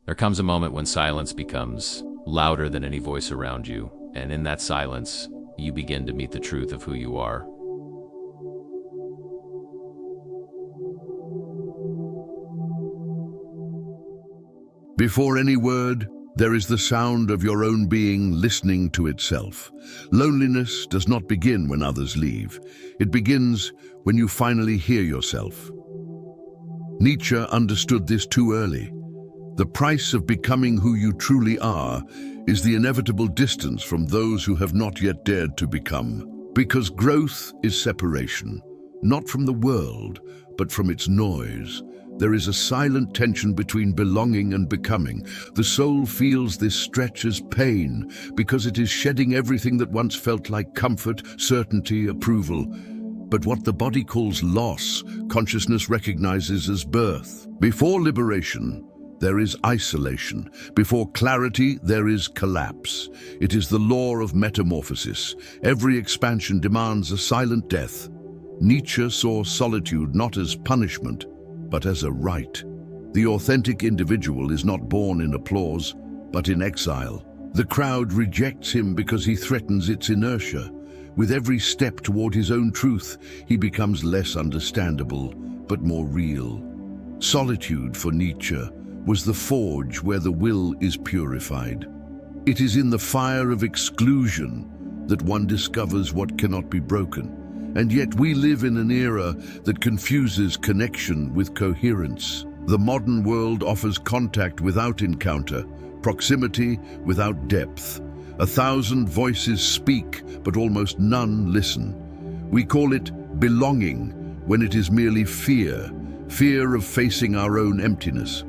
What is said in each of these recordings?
There comes a moment when silence becomes louder than any voice around you, and in that silence, you begin to meet the truth of who you are. Before any word, there is the sound of your own being listening to itself. Loneliness does not begin when others leave. It begins when you finally hear yourself. Nietzsche understood this too early. The price of becoming who you truly are is the inevitable distance from those who have not yet dared to become. Because growth is separation, not from the world, but from its noise. There is a silent tension between belonging and becoming. The soul feels this stretch as pain because it is shedding everything that once felt like comfort, certainty, approval. But what the body calls loss, consciousness recognizes as birth. Before liberation, there is isolation. Before clarity, there is collapse. It is the law of metamorphosis. Every expansion demands a silent death. Nietzsche saw solitude not as punishment, but as a right. The authentic individual is not born in applause, but in exile. The crowd rejects him because he threatens its inertia. With every step toward his own truth, he becomes less understandable, but more real. Solitude, for Nietzsche, was the forge where the will is purified. It is in the fire of exclusion that one discovers what cannot be broken. And yet we live in an era that confuses connection with coherence. The modern world offers contact without encounter, proximity without depth. 1,000 voices speak, but almost none listen. We call it belonging when it is merely fear of facing our own emptiness.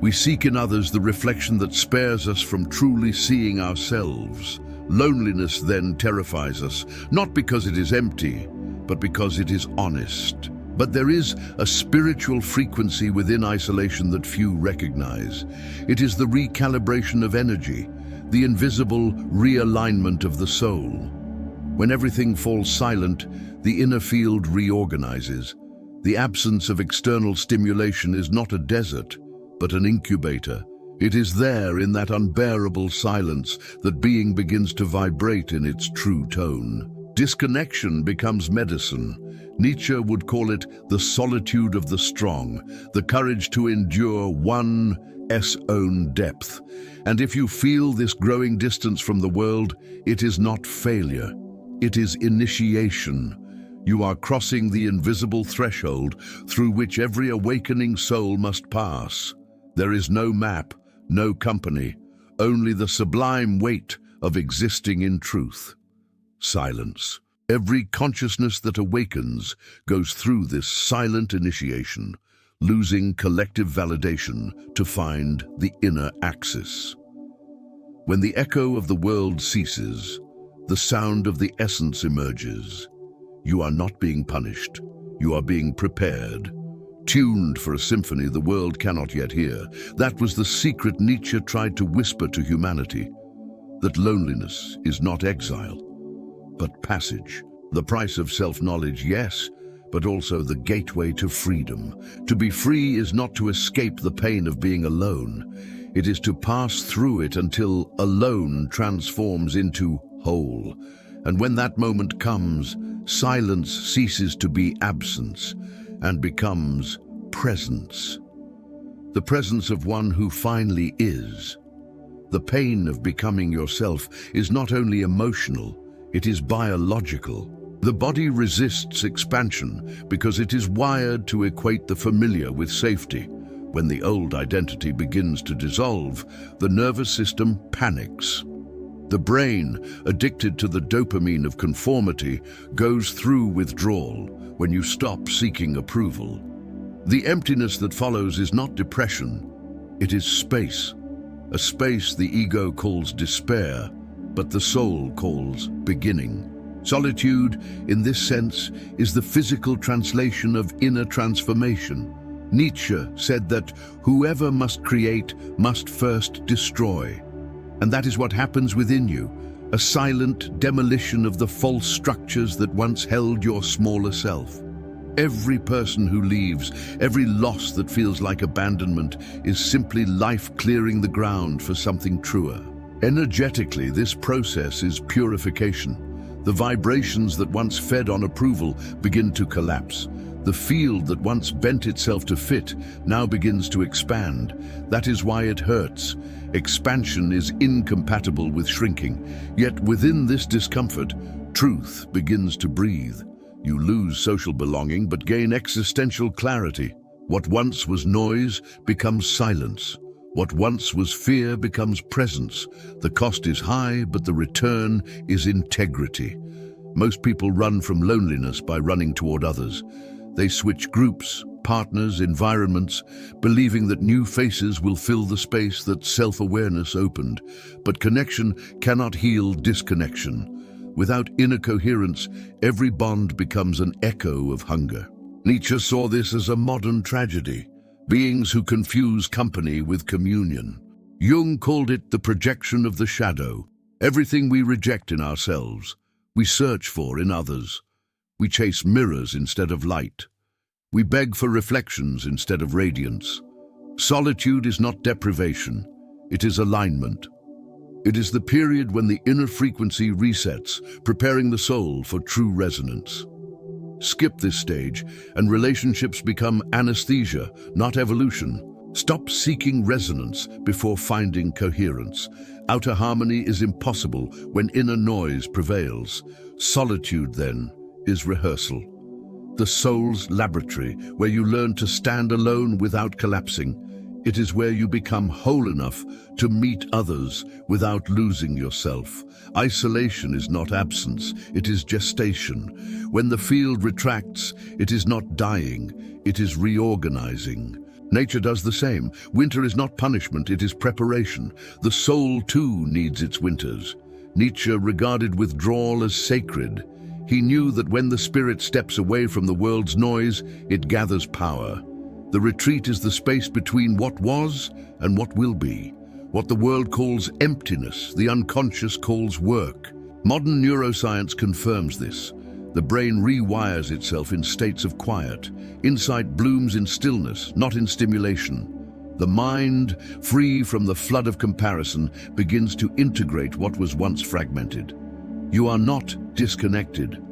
We seek in others the reflection that spares us from truly seeing ourselves. Loneliness then terrifies us, not because it is empty, but because it is honest. But there is a spiritual frequency within isolation that few recognize. It is the recalibration of energy, the invisible realignment of the soul. When everything falls silent, the inner field reorganizes. The absence of external stimulation is not a desert, but an incubator. It is there, in that unbearable silence, that being begins to vibrate in its true tone. Disconnection becomes medicine. Nietzsche would call it the solitude of the strong, the courage to endure one's own depth. And if you feel this growing distance from the world, it is not failure. It is initiation. You are crossing the invisible threshold through which every awakening soul must pass. There is no map, no company, only the sublime weight of existing in truth. Silence. Every consciousness that awakens goes through this silent initiation, losing collective validation to find the inner axis. When the echo of the world ceases, the sound of the essence emerges. You are not being punished. You are being prepared, tuned for a symphony the world cannot yet hear. That was the secret Nietzsche tried to whisper to humanity, that loneliness is not exile, but passage. The price of self-knowledge, yes, but also the gateway to freedom. To be free is not to escape the pain of being alone. It is to pass through it until alone transforms into whole. And when that moment comes, silence ceases to be absence and becomes presence. The presence of one who finally is. The pain of becoming yourself is not only emotional, it is biological. The body resists expansion because it is wired to equate the familiar with safety. When the old identity begins to dissolve, the nervous system panics. The brain, addicted to the dopamine of conformity, goes through withdrawal when you stop seeking approval. The emptiness that follows is not depression, it is space. A space the ego calls despair, but the soul calls beginning. Solitude, in this sense, is the physical translation of inner transformation. Nietzsche said that whoever must create must first destroy. And that is what happens within you, a silent demolition of the false structures that once held your smaller self. Every person who leaves, every loss that feels like abandonment, is simply life clearing the ground for something truer. Energetically, this process is purification. The vibrations that once fed on approval begin to collapse. The field that once bent itself to fit now begins to expand. That is why it hurts. Expansion is incompatible with shrinking. Yet within this discomfort, truth begins to breathe. You lose social belonging but gain existential clarity. What once was noise becomes silence. What once was fear becomes presence. The cost is high, but the return is integrity. Most people run from loneliness by running toward others. They switch groups, partners, environments, believing that new faces will fill the space that self-awareness opened. But connection cannot heal disconnection. Without inner coherence, every bond becomes an echo of hunger. Nietzsche saw this as a modern tragedy, beings who confuse company with communion. Jung called it the projection of the shadow. Everything we reject in ourselves, we search for in others. We chase mirrors instead of light. We beg for reflections instead of radiance. Solitude is not deprivation, it is alignment. It is the period when the inner frequency resets, preparing the soul for true resonance. Skip this stage, and relationships become anesthesia, not evolution. Stop seeking resonance before finding coherence. Outer harmony is impossible when inner noise prevails. Solitude, then, is rehearsal. The soul's laboratory, where you learn to stand alone without collapsing. It is where you become whole enough to meet others without losing yourself. Isolation is not absence, it is gestation. When the field retracts, it is not dying, it is reorganizing. Nature does the same. Winter is not punishment, it is preparation. The soul too needs its winters. Nietzsche regarded withdrawal as sacred. He knew that when the spirit steps away from the world's noise, it gathers power. The retreat is the space between what was and what will be. What the world calls emptiness, the unconscious calls work. Modern neuroscience confirms this. The brain rewires itself in states of quiet. Insight blooms in stillness, not in stimulation. The mind, free from the flood of comparison, begins to integrate what was once fragmented. You are not disconnected.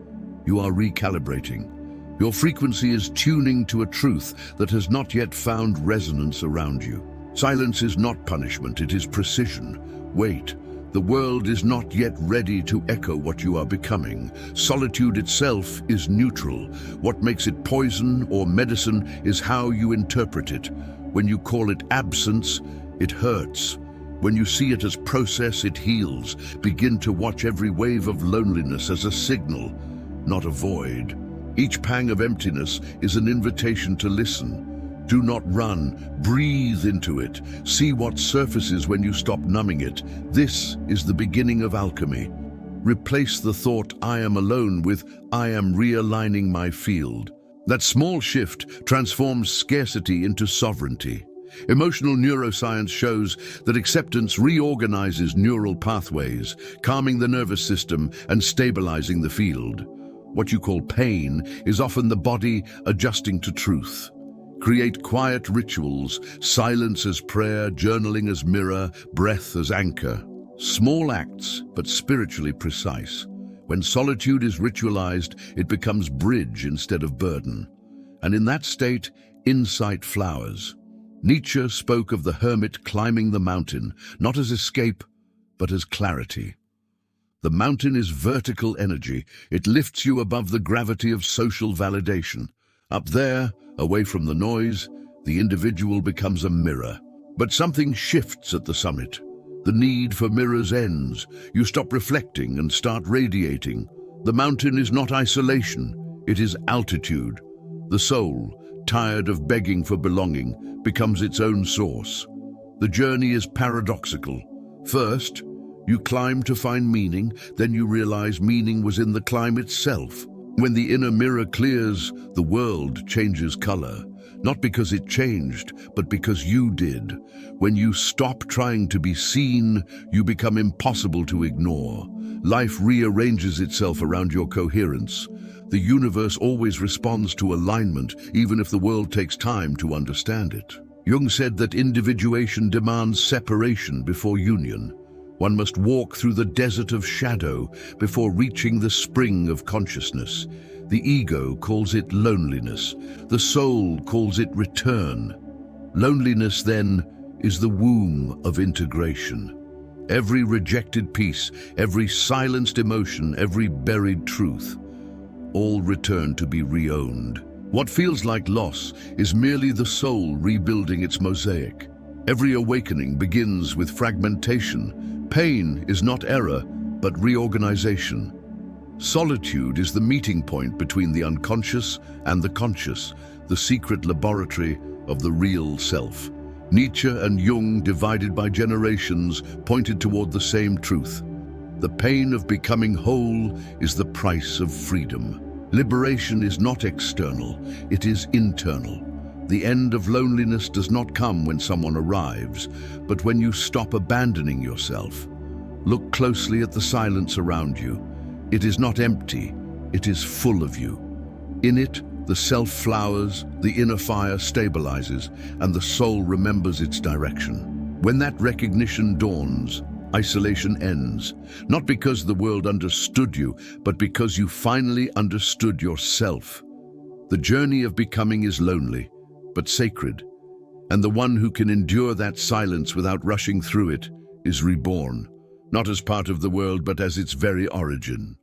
You are recalibrating. Your frequency is tuning to a truth that has not yet found resonance around you. Silence is not punishment, it is precision. Wait, the world is not yet ready to echo what you are becoming. Solitude itself is neutral. What makes it poison or medicine is how you interpret it. When you call it absence, it hurts. When you see it as process, it heals. Begin to watch every wave of loneliness as a signal, not a void. Each pang of emptiness is an invitation to listen. Do not run, breathe into it. See what surfaces when you stop numbing it. This is the beginning of alchemy. Replace the thought, I am alone, with, I am realigning my field. That small shift transforms scarcity into sovereignty. Emotional neuroscience shows that acceptance reorganizes neural pathways, calming the nervous system and stabilizing the field. What you call pain is often the body adjusting to truth. Create quiet rituals, silence as prayer, journaling as mirror, breath as anchor. Small acts, but spiritually precise. When solitude is ritualized, it becomes bridge instead of burden. And in that state, insight flowers. Nietzsche spoke of the hermit climbing the mountain, not as escape, but as clarity. The mountain is vertical energy. It lifts you above the gravity of social validation. Up there, away from the noise, the individual becomes a mirror. But something shifts at the summit. The need for mirrors ends. You stop reflecting and start radiating. The mountain is not isolation, it is altitude. The soul, tired of begging for belonging, becomes its own source. The journey is paradoxical. First, you climb to find meaning, then you realize meaning was in the climb itself. When the inner mirror clears, the world changes color. Not because it changed, but because you did. When you stop trying to be seen, you become impossible to ignore. Life rearranges itself around your coherence. The universe always responds to alignment, even if the world takes time to understand it. Jung said that individuation demands separation before union. One must walk through the desert of shadow before reaching the spring of consciousness. The ego calls it loneliness. The soul calls it return. Loneliness, then, is the womb of integration. Every rejected piece, every silenced emotion, every buried truth, all return to be reowned. What feels like loss is merely the soul rebuilding its mosaic. Every awakening begins with fragmentation. Pain is not error, but reorganization. Solitude is the meeting point between the unconscious and the conscious, the secret laboratory of the real self. Nietzsche and Jung, divided by generations, pointed toward the same truth. The pain of becoming whole is the price of freedom. Liberation is not external, it is internal. The end of loneliness does not come when someone arrives, but when you stop abandoning yourself. Look closely at the silence around you. It is not empty, it is full of you. In it, the self flowers, the inner fire stabilizes, and the soul remembers its direction. When that recognition dawns, isolation ends, not because the world understood you, but because you finally understood yourself. The journey of becoming is lonely, but sacred, and the one who can endure that silence without rushing through it is reborn, not as part of the world, but as its very origin.